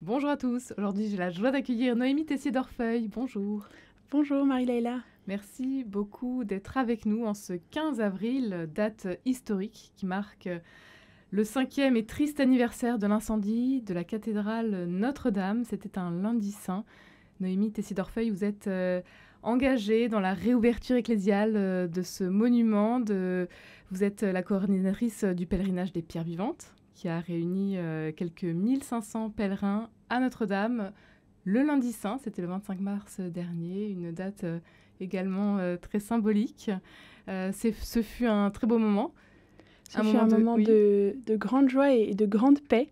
Bonjour à tous, aujourd'hui j'ai la joie d'accueillir Noémie Tessier-Dorfeuille. Bonjour. Bonjour Marie-Laïla. Merci beaucoup d'être avec nous en ce 15 avril, date historique qui marque le 5e et triste anniversaire de l'incendie de la cathédrale Notre-Dame. C'était un lundi saint. Noémie Tessier-Dorfeuille, vous êtes engagée dans la réouverture ecclésiale de ce monument. Vous êtes la coordinatrice du pèlerinage des pierres vivantes qui a réuni quelques 1500 pèlerins à Notre-Dame le lundi saint. C'était le 25 mars dernier, une date également très symbolique. Ce fut un très beau moment. Ce fut un moment de grande joie et de grande paix,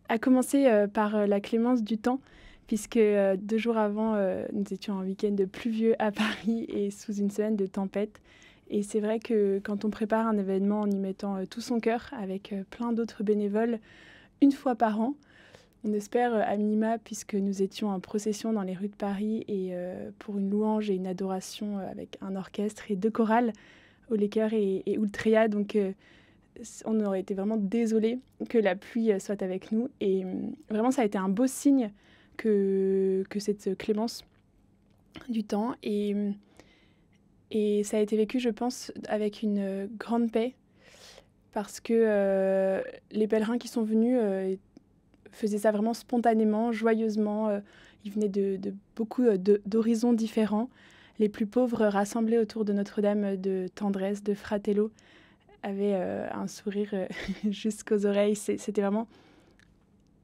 à commencer par la clémence du temps, puisque 2 jours avant, nous étions en week-end pluvieux à Paris et sous une semaine de tempête. Et c'est vrai que quand on prépare un événement en y mettant tout son cœur, avec plein d'autres bénévoles, une fois par an, on espère à minima, puisque nous étions en procession dans les rues de Paris et pour une louange et une adoration avec un orchestre et 2 chorales, Haut les Chœurs et Ultrea. Donc on aurait été vraiment désolés que la pluie soit avec nous. Et vraiment, ça a été un beau signe que cette clémence du temps. Et ça a été vécu, je pense, avec une grande paix, parce que les pèlerins qui sont venus faisaient ça vraiment spontanément, joyeusement. Ils venaient de beaucoup d'horizons différents. Les plus pauvres, rassemblés autour de Notre-Dame de tendresse, de fratello, avaient un sourire jusqu'aux oreilles. C'était vraiment...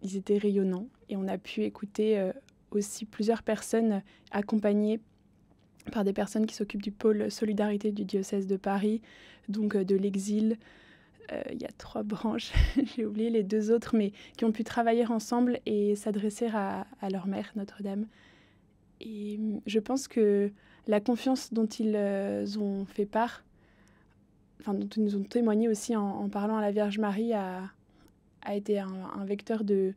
Ils étaient rayonnants. Et on a pu écouter aussi plusieurs personnes accompagnées par des personnes qui s'occupent du pôle solidarité du diocèse de Paris, donc de l'exil. Il y a 3 branches, j'ai oublié les 2 autres, mais qui ont pu travailler ensemble et s'adresser à leur mère, Notre-Dame. Et je pense que la confiance dont ils ont fait part, enfin dont ils nous ont témoigné aussi en parlant à la Vierge Marie, a été un vecteur de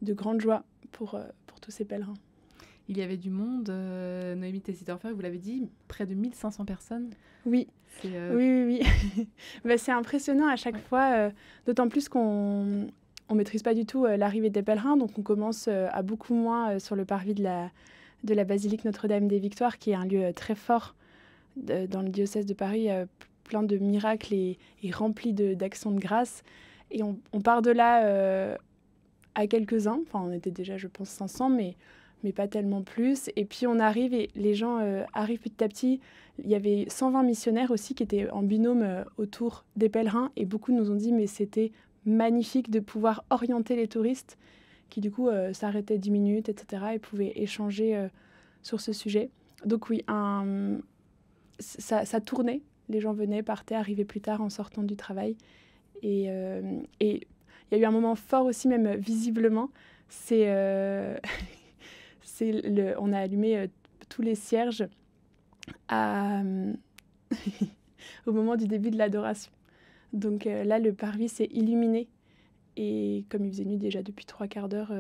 grande joie pour tous ces pèlerins. Il y avait du monde, Noémie Tessier-Dorfeuille, vous l'avez dit, près de 1500 personnes. Oui, oui. Bah, c'est impressionnant à chaque fois, d'autant plus qu'on ne maîtrise pas du tout l'arrivée des pèlerins, donc on commence à beaucoup moins sur le parvis de la basilique Notre-Dame des Victoires, qui est un lieu très fort dans le diocèse de Paris, plein de miracles et rempli d'actions de grâce. Et on part de là à quelques-uns, enfin on était déjà je pense 500, mais pas tellement plus. Et puis on arrive et les gens arrivent petit à petit. Il y avait 120 missionnaires aussi qui étaient en binôme autour des pèlerins, et beaucoup nous ont dit mais c'était magnifique de pouvoir orienter les touristes qui du coup s'arrêtaient 10 minutes, etc. et pouvaient échanger sur ce sujet. Donc oui, ça tournait, les gens venaient, partaient, arrivaient plus tard en sortant du travail. Et il y a eu un moment fort aussi, même visiblement, c'est on a allumé tous les cierges au moment du début de l'adoration. Donc là, le parvis s'est illuminé. Et comme il faisait nuit déjà depuis 3/4 d'heure,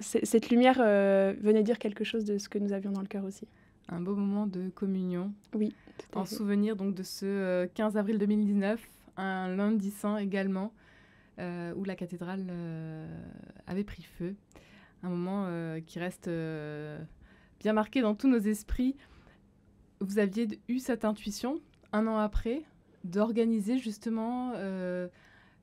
cette lumière venait dire quelque chose de ce que nous avions dans le cœur aussi. Un beau moment de communion. Oui, tout à en fait. souvenir donc de ce 15 avril 2019, un lundi saint également, où la cathédrale avait pris feu. Un moment qui reste bien marqué dans tous nos esprits. Vous aviez eu cette intuition, un an après, d'organiser justement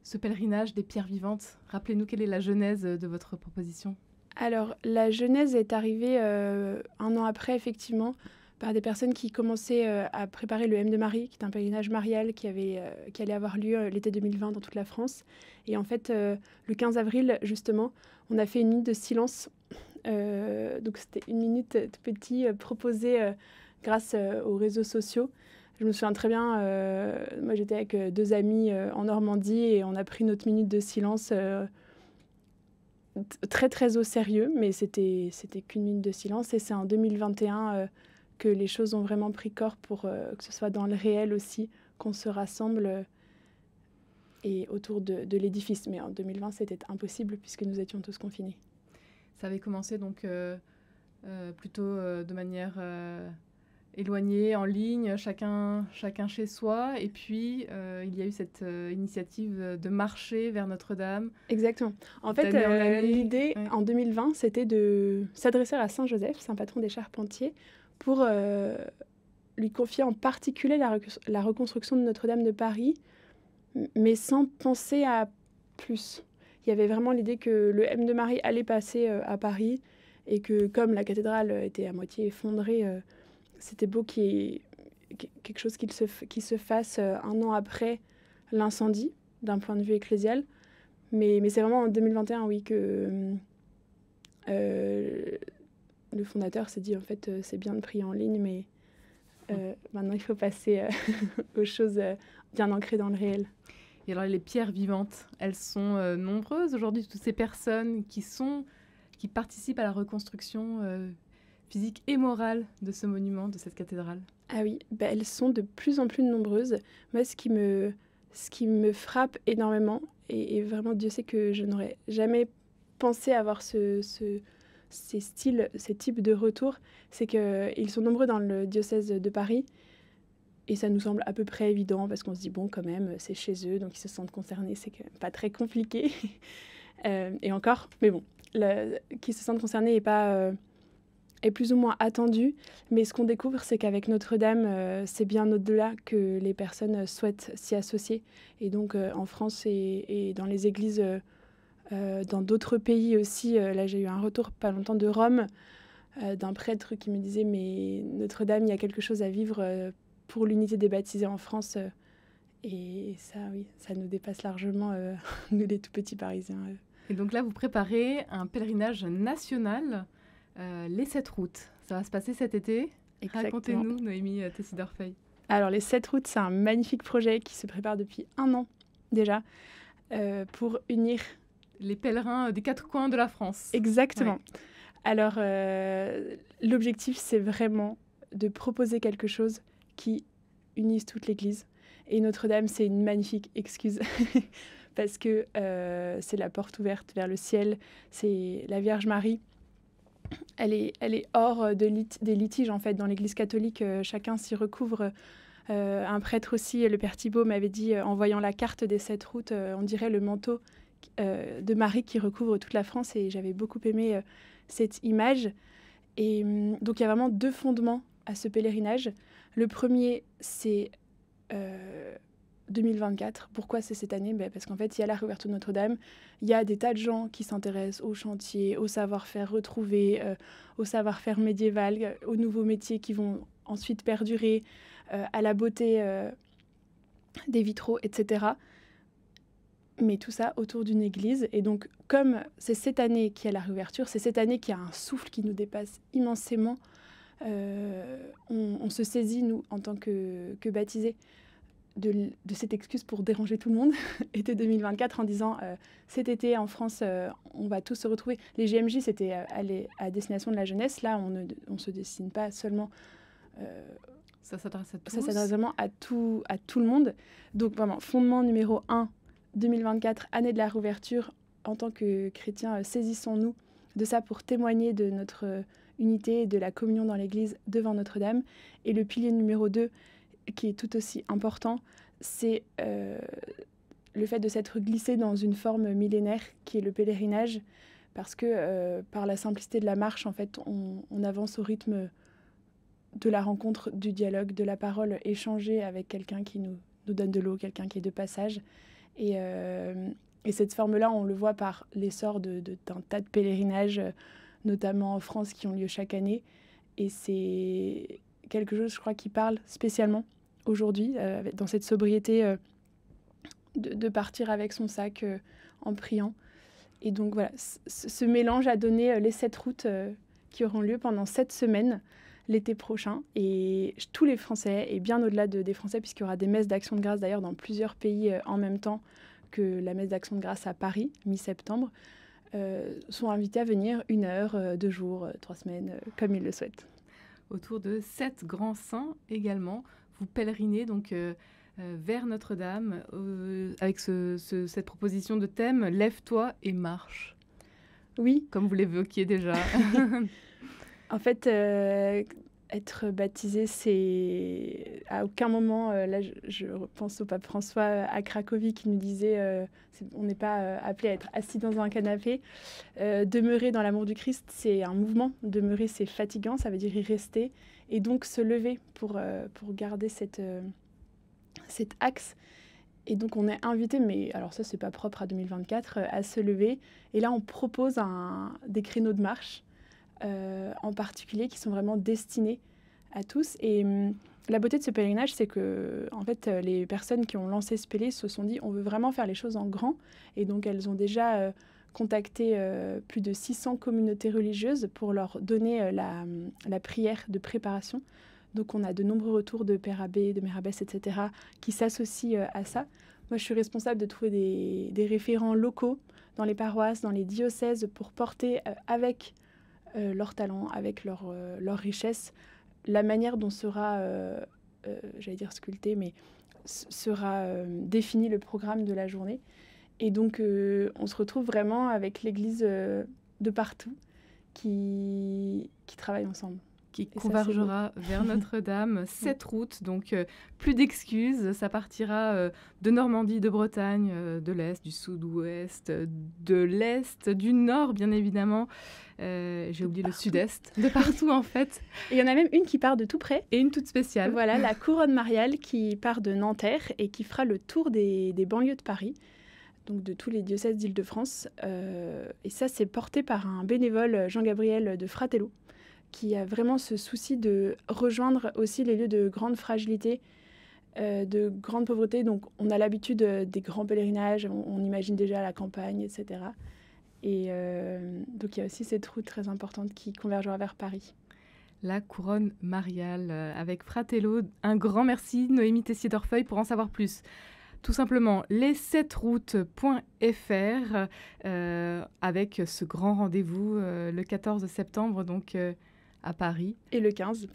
ce pèlerinage des pierres vivantes. Rappelez-nous quelle est la genèse de votre proposition. Alors, la genèse est arrivée un an après, effectivement, par des personnes qui commençaient à préparer le M de Marie, qui est un pèlerinage marial qui allait avoir lieu l'été 2020 dans toute la France. Et en fait, le 15 avril, justement, on a fait une minute de silence. Donc, c'était une minute tout petit, proposée grâce aux réseaux sociaux. Je me souviens très bien, moi j'étais avec 2 amis en Normandie et on a pris notre minute de silence très très au sérieux, mais c'était qu'une minute de silence. Et c'est en 2021 que les choses ont vraiment pris corps pour que ce soit dans le réel aussi, qu'on se rassemble et autour de l'édifice. Mais en 2020, c'était impossible puisque nous étions tous confinés. Ça avait commencé donc plutôt de manière éloignés, en ligne, chacun chez soi. Et puis, il y a eu cette initiative de marcher vers Notre-Dame. Exactement. En fait, l'idée, en 2020, c'était de s'adresser à Saint Joseph, saint patron des charpentiers, pour lui confier en particulier la reconstruction de Notre-Dame de Paris, mais sans penser à plus. Il y avait vraiment l'idée que le M de Marie allait passer à Paris, et que comme la cathédrale était à moitié effondrée, c'était beau qu'il y ait quelque chose qui se fasse un an après l'incendie, d'un point de vue ecclésial. Mais c'est vraiment en 2021, oui, que le fondateur s'est dit, en fait, c'est bien de prier en ligne, mais maintenant, il faut passer aux choses bien ancrées dans le réel. Et alors, les pierres vivantes, elles sont nombreuses aujourd'hui, toutes ces personnes qui participent à la reconstruction physique et morale de ce monument, de cette cathédrale. Ah oui, elles sont de plus en plus nombreuses. Moi, ce qui me frappe énormément, et vraiment, Dieu sait que je n'aurais jamais pensé avoir ces types de retours, c'est qu'ils sont nombreux dans le diocèse de Paris. Et ça nous semble à peu près évident, parce qu'on se dit, bon, quand même, c'est chez eux, donc ils se sentent concernés, c'est quand même pas très compliqué. Et encore, mais bon, qu'ils se sentent concernés est plus ou moins attendu. Mais ce qu'on découvre, c'est qu'avec Notre-Dame, c'est bien au-delà que les personnes souhaitent s'y associer. Et donc, en France et dans les églises, dans d'autres pays aussi, là, j'ai eu un retour pas longtemps de Rome, d'un prêtre qui me disait, mais Notre-Dame, il y a quelque chose à vivre pour l'unité des baptisés en France. Et ça, oui, ça nous dépasse largement, nous les tout petits Parisiens. Et donc là, vous préparez un pèlerinage national, les 7 routes. Ça va se passer cet été. Exactement. Racontez-nous, Noémie Tessidorfeuille. Alors, les 7 routes, c'est un magnifique projet qui se prépare depuis 1 an déjà, pour unir les pèlerins des 4 coins de la France. Exactement. Ouais. Alors, l'objectif, c'est vraiment de proposer quelque chose qui unisse toute l'Église. Et Notre-Dame, c'est une magnifique excuse parce que c'est la porte ouverte vers le ciel. C'est la Vierge Marie. Elle est hors des litiges, en fait. Dans l'Église catholique, chacun s'y recouvre. Un prêtre aussi, le père Thibault, m'avait dit, en voyant la carte des 7 routes, on dirait le manteau de Marie qui recouvre toute la France. Et j'avais beaucoup aimé cette image. Et donc, il y a vraiment 2 fondements à ce pèlerinage. Le premier, c'est 2024. Pourquoi c'est cette année ? Parce qu'en fait, il y a la réouverture de Notre-Dame. Il y a des tas de gens qui s'intéressent au chantier, au savoir-faire retrouvé, au savoir-faire médiéval, aux nouveaux métiers qui vont ensuite perdurer, à la beauté des vitraux, etc. Mais tout ça autour d'une église. Et donc, comme c'est cette année qu'il y a la réouverture, c'est cette année qu'il y a un souffle qui nous dépasse immensément. On se saisit, nous, en tant que baptisés, de cette excuse pour déranger tout le monde, été 2024, en disant cet été en France, on va tous se retrouver. Les JMJ, c'était aller à destination de la jeunesse. Là, on ne se destine pas seulement. Ça s'adresse à tous. Ça s'adresse vraiment à tout le monde. Donc, vraiment, fondement numéro 1, 2024, année de la réouverture. En tant que chrétiens, saisissons-nous de ça pour témoigner de notre unité et de la communion dans l'Église devant Notre-Dame. Et le pilier numéro 2, qui est tout aussi important, c'est le fait de s'être glissé dans une forme millénaire qui est le pèlerinage, parce que par la simplicité de la marche, en fait, on avance au rythme de la rencontre, du dialogue, de la parole échangée avec quelqu'un qui nous donne de l'eau, quelqu'un qui est de passage. Et cette forme-là, on le voit par l'essor d'un tas de pèlerinages, notamment en France, qui ont lieu chaque année. Et c'est quelque chose, je crois, qui parle spécialement aujourd'hui, dans cette sobriété, de partir avec son sac en priant. Et donc voilà, ce mélange a donné les 7 routes qui auront lieu pendant 7 semaines l'été prochain. Et tous les Français, et bien au-delà des Français, puisqu'il y aura des messes d'Action de grâce d'ailleurs dans plusieurs pays en même temps que la messe d'Action de grâce à Paris, mi-septembre, sont invités à venir 1 heure, 2 jours, 3 semaines, comme ils le souhaitent. Autour de 7 grands saints également, vous pèlerinez donc vers Notre-Dame avec cette proposition de thème « Lève-toi et marche ». Oui. Comme vous l'évoquiez déjà. En fait, Être baptisé, c'est à aucun moment, là je pense au pape François à Cracovie qui nous disait on n'est pas appelé à être assis dans un canapé. Demeurer dans l'amour du Christ, c'est un mouvement. Demeurer, c'est fatigant, ça veut dire y rester. Et donc se lever pour garder cet axe. Et donc on est invité, mais alors ça c'est pas propre à 2024, à se lever. Et là on propose des créneaux de marche. En particulier qui sont vraiment destinés à tous. Et la beauté de ce pèlerinage, c'est que en fait, les personnes qui ont lancé ce pélé se sont dit on veut vraiment faire les choses en grand. Et donc elles ont déjà contacté plus de 600 communautés religieuses pour leur donner la prière de préparation. Donc on a de nombreux retours de pères abbés, de mères abbesses, etc. qui s'associent à ça. Moi, je suis responsable de trouver des référents locaux dans les paroisses, dans les diocèses, pour porter avec leur talent, avec leur richesse, la manière dont sera, j'allais dire sculpté, mais sera défini le programme de la journée. Et donc, on se retrouve vraiment avec l'Église de partout qui travaille ensemble. Qui convergera vers Notre-Dame, 7 routes, donc plus d'excuses, ça partira de Normandie, de Bretagne, de l'Est, du Sud-Ouest, de l'Est, du Nord bien évidemment, j'ai oublié le Sud-Est, de partout en fait. Et il y en a même une qui part de tout près. Et une toute spéciale. Voilà, la couronne mariale qui part de Nanterre et qui fera le tour des banlieues de Paris, donc de tous les diocèses d'Île-de-France. Et ça, c'est porté par un bénévole, Jean-Gabriel de Fratello, qui a vraiment ce souci de rejoindre aussi les lieux de grande fragilité, de grande pauvreté. Donc, on a l'habitude des grands pèlerinages, on imagine déjà la campagne, etc. Et donc, il y a aussi cette route très importante qui convergera vers Paris. La couronne mariale avec Fratello. Un grand merci, Noémie Tessier-Dorfeuille, pour en savoir plus. Tout simplement, les7routes.fr avec ce grand rendez-vous le 14 septembre, donc à Paris. Et le 15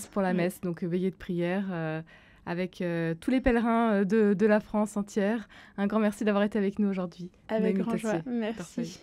pour la messe. Donc veillée de prière avec tous les pèlerins de la France entière. Un grand merci d'avoir été avec nous aujourd'hui. Avec grand joie. Merci.